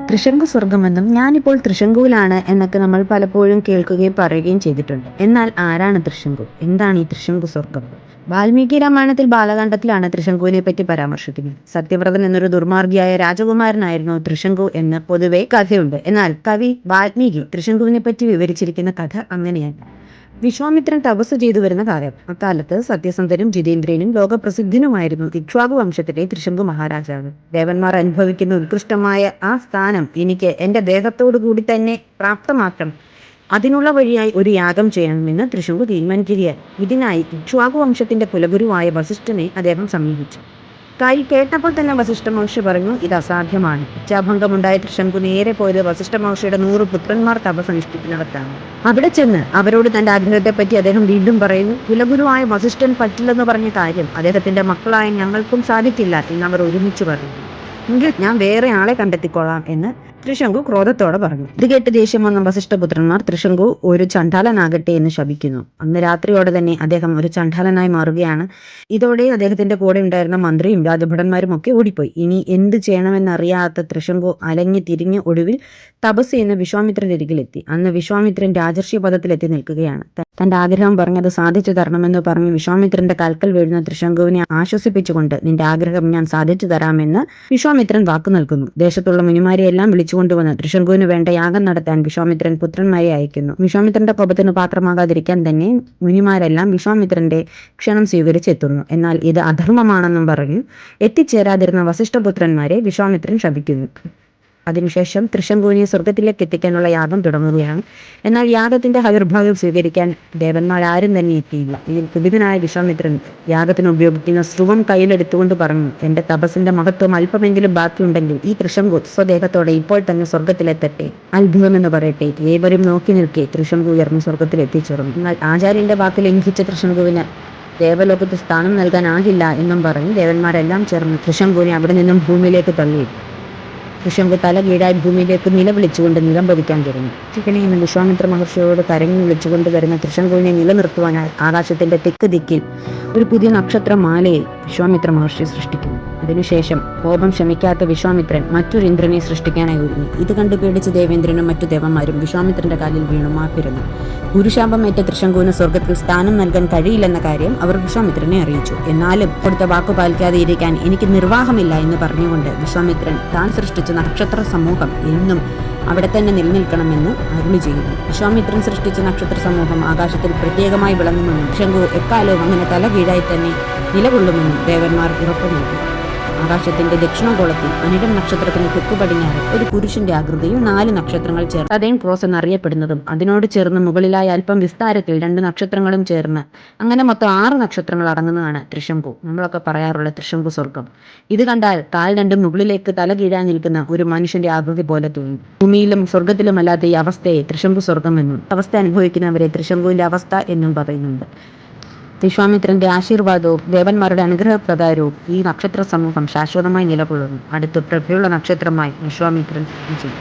ത്രിശങ്കു സ്വർഗമെന്നും ഞാനിപ്പോൾ തൃശങ്കുവിലാണ് എന്നൊക്കെ നമ്മൾ പലപ്പോഴും കേൾക്കുകയും പറയുകയും ചെയ്തിട്ടുണ്ട്. എന്നാൽ ആരാണ് തൃശങ്കു? എന്താണ് ഈ തൃശങ്കു സ്വർഗം? വാൽമീകി രാമായണത്തിൽ ബാലകാണ്ഡത്തിലാണ് തൃശങ്കുവിനെ പറ്റി പരാമർശിക്കുന്നത്. സത്യവ്രതൻ എന്നൊരു ദുർമാർഗിയായ രാജകുമാരനായിരുന്നു തൃശങ്കു എന്ന് പൊതുവെ കഥയുണ്ട്. എന്നാൽ കവി വാൽമീകി തൃശങ്കുവിനെ പറ്റി വിവരിച്ചിരിക്കുന്ന കഥ അങ്ങനെയാണ്. വിശ്വാമിത്രൻ തപസ് ചെയ്തു വരുന്ന കാലം. അക്കാലത്ത് സത്യസന്ധനും ജിതേന്ദ്രനും ലോകപ്രസിദ്ധനുമായിരുന്നു ഇക്ഷ്വാകു വംശത്തിലെ തൃശങ്കു മഹാരാജാവ്. ദേവന്മാർ അനുഭവിക്കുന്ന ഉത്കൃഷ്ടമായ ആ സ്ഥാനം എനിക്ക് എന്റെ ദേഹത്തോടു കൂടി തന്നെ പ്രാപ്തമാക്കണം. അതിനുള്ള വഴിയായി ഒരു യാഗം ചെയ്യണമെന്ന് തൃശങ്കു തീരുമാനിക്കുകയായി. ഇതിനായി ഇക്ഷ്വാകു വംശത്തിന്റെ കുലഗുരുവായ വസിഷ്ഠനെ അദ്ദേഹം സമീപിച്ചു. കാര്യം കേട്ടപ്പോൾ തന്നെ വസിഷ്ഠ മഹർഷി പറഞ്ഞു, ഇത് അസാധ്യമാണ്. ഇച്ഛാഭംഗമുണ്ടായ തൃശങ്കു നേരെ പോയത് വസിഷ്ഠ മഹർഷിയുടെ 100 പുത്രന്മാർ തപസ്സനുഷ്ഠിക്കുന്നിടത്താണ്. അവിടെ ചെന്ന് അവരോട് തന്റെ ആഗ്രഹത്തെപ്പറ്റി അദ്ദേഹം വീണ്ടും പറയുന്നു. കുലഗുരുവായ വസിഷ്ഠൻ പറ്റില്ലെന്ന് പറഞ്ഞ കാര്യം അദ്ദേഹത്തിന്റെ മക്കളായ ഞങ്ങൾക്കും സാധിക്കില്ല എന്ന് അവർ ഒരുമിച്ച് പറഞ്ഞു. എങ്കിൽ ഞാൻ വേറെ ആളെ കണ്ടെത്തിക്കൊള്ളാം എന്ന് തൃശങ്കു ക്രോധത്തോടെ പറഞ്ഞു. ഇത് കേട്ട് ദേഷ്യം വന്ന വസിഷ്ഠപുത്രന്മാർ തൃശങ്കു ഒരു ചണ്ഡാലനാകട്ടെ എന്ന് ശപിക്കുന്നു. അന്ന് രാത്രിയോടെ തന്നെ അദ്ദേഹം ഒരു ചണ്ഡാലനായി മാറുകയാണ്. ഇതോടെ അദ്ദേഹത്തിന്റെ കൂടെ ഉണ്ടായിരുന്ന മന്ത്രിയും രാജഭടന്മാരും ഒക്കെ ഓടിപ്പോയി. ഇനി എന്ത് ചെയ്യണമെന്നറിയാത്ത തൃശങ്കു അലഞ്ഞു തിരിഞ്ഞ് ഒടുവിൽ തപസ് ചെയ്യുന്ന വിശ്വാമിത്രന്റെ അരികിലെത്തി. അന്ന് വിശ്വാമിത്രൻ രാജർഷി പദത്തിലെത്തി നിൽക്കുകയാണ്. തന്റെ ആഗ്രഹം പറഞ്ഞത് സാധിച്ചു തരണമെന്ന് പറഞ്ഞ് വിശ്വാമിത്രന്റെ കാൽക്കൽ വീഴുന്ന തൃശങ്കുവിനെ ആശ്വസിപ്പിച്ചുകൊണ്ട് നിന്റെ ആഗ്രഹം ഞാൻ സാധിച്ചു തരാമെന്ന് വിശ്വാമിത്രൻ വാക്കു നൽകുന്നു. ദേശത്തുള്ള മുനിമാരെ എല്ലാം വിളിച്ചുകൊണ്ടുവന്ന് തൃശങ്കുവിന് വേണ്ട യാഗം നടത്താൻ വിശ്വാമിത്രൻ പുത്രന്മാരെ അയക്കുന്നു. വിശ്വാമിത്രന്റെ കോപത്തിന് പാത്രമാകാതിരിക്കാൻ തന്നെ മുനിമാരെല്ലാം വിശ്വാമിത്രന്റെ ക്ഷണം സ്വീകരിച്ചെത്തുന്നു. എന്നാൽ ഇത് അധർമ്മമാണെന്നും പറഞ്ഞു എത്തിച്ചേരാതിരുന്ന വസിഷ്ഠപുത്രന്മാരെ വിശ്വാമിത്രൻ ശപിക്കുന്നു. അതിനുശേഷം തൃശങ്കുവിനെ സ്വർഗത്തിലേക്ക് എത്തിക്കാനുള്ള യാഗം തുടങ്ങുകയാണ്. എന്നാൽ യാഗത്തിന്റെ ഹവിർഭാഗം സ്വീകരിക്കാൻ ദേവന്മാരാരും തന്നെ എത്തിയില്ല. ഇതിൽ കുപിതനായ വിശ്വാമിത്രൻ യാഗത്തിന് ഉപയോഗിക്കുന്ന സ്രുവം കയ്യിലെടുത്തുകൊണ്ട് പറഞ്ഞു, എന്റെ തപസ്സിന്റെ മഹത്വം അല്പമെങ്കിലും ബാക്കിയുണ്ടെങ്കിൽ ഈ തൃശങ്കു സ്വദേഹത്തോടെ ഇപ്പോൾ തന്നെ സ്വർഗത്തിലെത്തട്ടെ. അത്ഭുതമെന്ന് പറയട്ടെ. ഏവരും നോക്കി നിൽക്കെ തൃശങ്കു ഉയർന്ന് സ്വർഗത്തിൽ എത്തിച്ചേർന്നു. എന്നാൽ ആചാര്യന്റെ വാക്ക് ലംഘിച്ച തൃശങ്കുവിന് ദേവലോകത്ത് സ്ഥാനം നൽകാനാകില്ല എന്നും പറഞ്ഞ് ദേവന്മാരെല്ലാം ചേർന്ന് തൃശങ്കുവിനെ അവിടെ നിന്നും ഭൂമിയിലേക്ക് തള്ളി. തൃശങ്കു തല കീഴായി ഭൂമിയിലേക്ക് നിലവിളിച്ചുകൊണ്ട് നിലം പതിക്കാൻ തുടങ്ങി. ചിക്കനെ എന്ന് വിശ്വാമിത്ര മഹർഷിയോട് കരഞ്ഞു വിളിച്ചുകൊണ്ട് വരുന്ന തൃശങ്കുവിനെ നിലനിർത്തുവാനായി ആകാശത്തിന്റെ തെക്ക് ദിക്കിൽ ഒരു പുതിയ നക്ഷത്രമാലയെ വിശ്വാമിത്ര മഹർഷി സൃഷ്ടിക്കുന്നു. അതിനുശേഷം കോപം ശമിക്കാത്ത വിശ്വാമിത്രൻ മറ്റൊരു ഇന്ദ്രനെ സൃഷ്ടിക്കാനായി ഒരുങ്ങി. ഇത് കണ്ടു പേടിച്ച് ദേവേന്ദ്രനും മറ്റു ദേവന്മാരും വിശ്വാമിത്രന്റെ കാലിൽ വീണു മാപ്പിരുന്നു. ഗുരുശാപമേറ്റ തൃശങ്കുവിന് സ്വർഗത്തിൽ സ്ഥാനം നൽകാൻ കഴിയില്ലെന്ന കാര്യം അവർ വിശ്വാമിത്രനെ അറിയിച്ചു. എന്നാലും കൊടുത്ത വാക്കു പാലിക്കാതെ ഇരിക്കാൻ എനിക്ക് നിർവാഹമില്ല എന്ന് പറഞ്ഞുകൊണ്ട് വിശ്വാമിത്രൻ താൻ സൃഷ്ടിച്ച നക്ഷത്ര സമൂഹം എന്നും അവിടെ തന്നെ നിലനിൽക്കണമെന്ന് അരുളി ചെയ്യുന്നു. വിശ്വാമിത്രൻ സൃഷ്ടിച്ച നക്ഷത്ര സമൂഹം ആകാശത്തിൽ പ്രത്യേകമായി വിളങ്ങുമെന്നും തൃശങ്കു എക്കാലവും അങ്ങനെ തല കീഴായി തന്നെ നിലകൊള്ളുമെന്നും ദേവന്മാർ ഉറപ്പു നൽകി. ആകാശത്തിന്റെ ദക്ഷിണഗോളത്തിൽ അനിഴം നക്ഷത്രത്തിന് തെക്കു പടിഞ്ഞാറ് ഒരു പുരുഷന്റെ ആകൃതിയിൽ 4 നക്ഷത്രങ്ങൾ ചേർന്ന് സദേൺ ക്രോസ് എന്നറിയപ്പെടുന്നതും അതിനോട് ചേർന്ന് മുകളിലായി അല്പം വിസ്താരത്തിൽ 2 നക്ഷത്രങ്ങളും ചേർന്ന് അങ്ങനെ മൊത്തം 6 നക്ഷത്രങ്ങൾ അടങ്ങുന്നതാണ് തൃശങ്കു. നമ്മളൊക്കെ പറയാറുള്ള തൃശങ്കു സ്വർഗം. ഇത് കണ്ടാൽ കാൽ രണ്ടും മുകളിലേക്ക് തല കീഴാൻ നിൽക്കുന്ന ഒരു മനുഷ്യന്റെ ആകൃതി പോലെ തോന്നും. ഭൂമിയിലും സ്വർഗത്തിലുമല്ലാത്ത ഈ അവസ്ഥയെ തൃശങ്കു സ്വർഗം എന്നും അവസ്ഥ അനുഭവിക്കുന്നവരെ തൃശങ്കുവിന്റെ അവസ്ഥ എന്നും പറയുന്നുണ്ട്. വിശ്വാമിത്രന്റെ ആശീർവാദവും ദേവന്മാരുടെ അനുഗ്രഹപ്രകാരവും ഈ നക്ഷത്ര സമൂഹം ശാശ്വതമായി നിലകൊള്ളുന്നു. അടുത്ത് പ്രഭയുള്ള നക്ഷത്രമായി വിശ്വാമിത്രൻ ചെയ്യും.